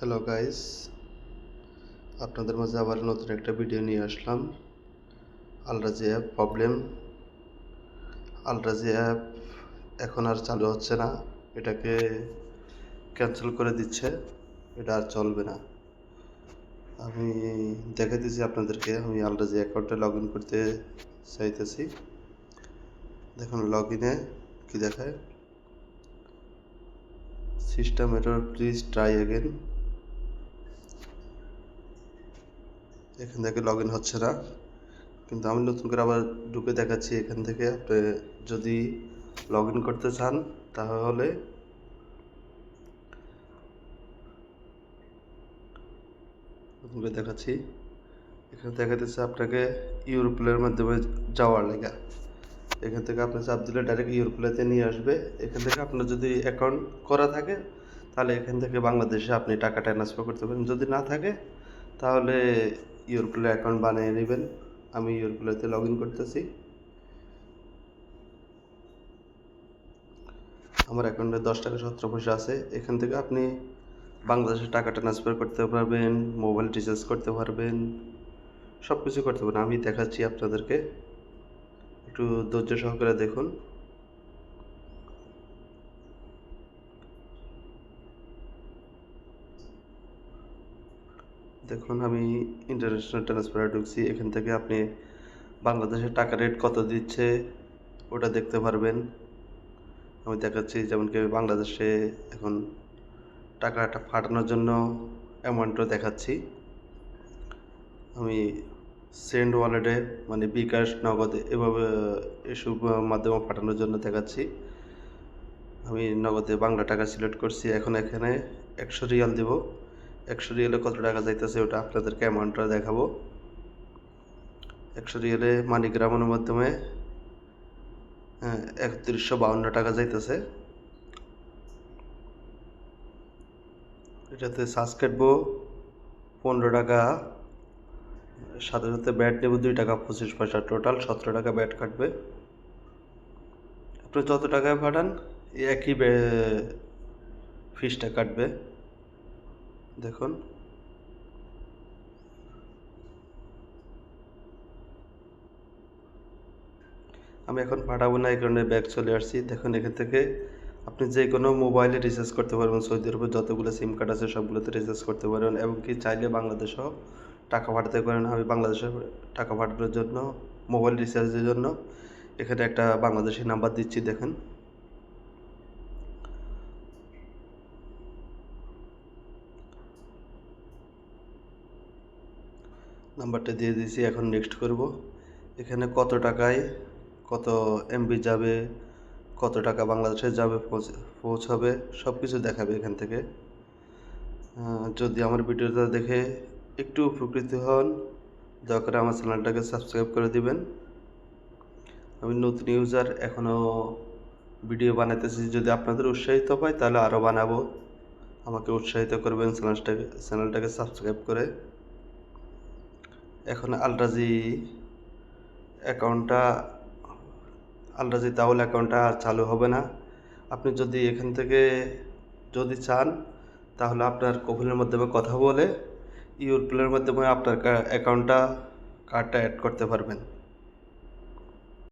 Hello guys, আপনাদের মাঝে আবার নতুন একটা ভিডিও নিয়ে আসলাম। Alrajhi app problem. Alrajhi app এখন আর চালু হচ্ছে না, এটাকে ক্যান্সেল করে দিচ্ছে, এটা আর চলবে না। আমি দেখাইতেছি আপনাদেরকে, আমি আলরাজি অ্যাকাউন্টে লগ ইন করতে চাইতেছি। দেখুন লগ ইনে কী দেখায়, system error please try again. এখান থেকে লগ ইন হচ্ছে না, কিন্তু আমি নতুন করে আবার ঢুকে দেখাচ্ছি। এখান থেকে আপনি যদি লগ ইন করতে চান তাহলে নতুন করে দেখাচ্ছি। এখানে দেখাতেছে আপনাকে ইউরোপ্লের মাধ্যমে যাওয়ার লেগা। এখান থেকে আপনি চাপ দিলে ডাইরেক্ট ইউরোপ্লেতে নিয়ে আসবে। এখান থেকে আপনার যদি অ্যাকাউন্ট করা থাকে তাহলে এখান থেকে বাংলাদেশে আপনি টাকা ট্রান্সফার করতে পারেন, যদি না থাকে তাহলে ইউরোপ্লে অ্যাকাউন্ট বানিয়ে নেবেন। আমি ইউরোপ্লেতে লগ ইন করতেছি। আমার অ্যাকাউন্টে 10 টাকা 17 পয়সা আছে। এখান থেকে আপনি বাংলাদেশে টাকা ট্রান্সফার করতে পারবেন, মোবাইল রিচার্জ করতে পারবেন, সব কিছু করতে পারবেন। আমি দেখাচ্ছি আপনাদেরকে, একটু ধৈর্য সহকারে দেখুন। দেখুন আমি ইন্টারন্যাশনাল ট্রান্সফারে ঢুকছি। এখান থেকে আপনি বাংলাদেশের টাকা রেট কত দিচ্ছে ওটা দেখতে পারবেন। আমি দেখাচ্ছি, যেমন কি বাংলাদেশে এখন টাকাটা পাঠানোর জন্য অ্যামাউন্টও দেখাচ্ছি। আমি সেন্ড ওয়ালেটে মানে বিকাশ, নগদ এভাবে এসব মাধ্যমে পাঠানোর জন্য দেখাচ্ছি। আমি নগদে বাংলা টাকা সিলেক্ট করছি। এখন এখানে 100 রিয়াল দেব। 100 রিয়ালে কত টাকা যাইতেছে ওটা আপনাদেরকে অ্যামাউন্টটা দেখাবো। 100 রিয়ালে মানিগ্রামের মাধ্যমে 3152 টাকা যাইতেছে। এটাতে চার্জ কাটবো 15 টাকা, সাথে সাথে ব্যাট নেব 2 টাকা 25 পয়সা, টোটাল 17 টাকা ব্যাট কাটবে। আপনি যত টাকায় পাঠান একই ফিসটা কাটবে। দেখুন আমি এখন পাঠাবো না, এই কারণে ব্যাক চলে আসছি। দেখুন এখান থেকে আপনি যে কোনো মোবাইলে রিচার্জ করতে পারবেন। সৌদি আরবে যতগুলো সিম কার্ড আছে সবগুলোতে রিচার্জ করতে পারবেন, এবং কি চাইলে বাংলাদেশেও টাকা পাঠাতে পারেন। আমি বাংলাদেশে টাকা পাঠানোর জন্য, মোবাইল রিচার্জের জন্য এখানে একটা বাংলাদেশি নাম্বার দিচ্ছি। দেখেন নাম্বারটা দিয়ে দিয়েছি। এখন নেক্সট করব। এখানে কত টাকায় কত এমবি যাবে, কত টাকা বাংলাদেশে যাবে, পৌঁছাবে, সব কিছু দেখাবে এখান থেকে। যদি আমার ভিডিওটা দেখে একটু উপকৃত হন, দয়া করে আমার চ্যানেলটাকে সাবস্ক্রাইব করে দিবেন। আমি নতুন ইউজার, এখনও ভিডিও বানাইতেছি। যদি আপনাদের উৎসাহিত পাই তাহলে আরও বানাবো। আমাকে উৎসাহিত করবেন চ্যানেলটাকে সাবস্ক্রাইব করে। এখন আলরাজি তাহলে অ্যাকাউন্টটা আর চালু হবে না। আপনি যদি এখান থেকে যদি চান তাহলে আপনার কফিলের মাধ্যমে কথা বলে ইউরোপ্লের মাধ্যমে আপনার কার্ডটা অ্যাড করতে পারবেন।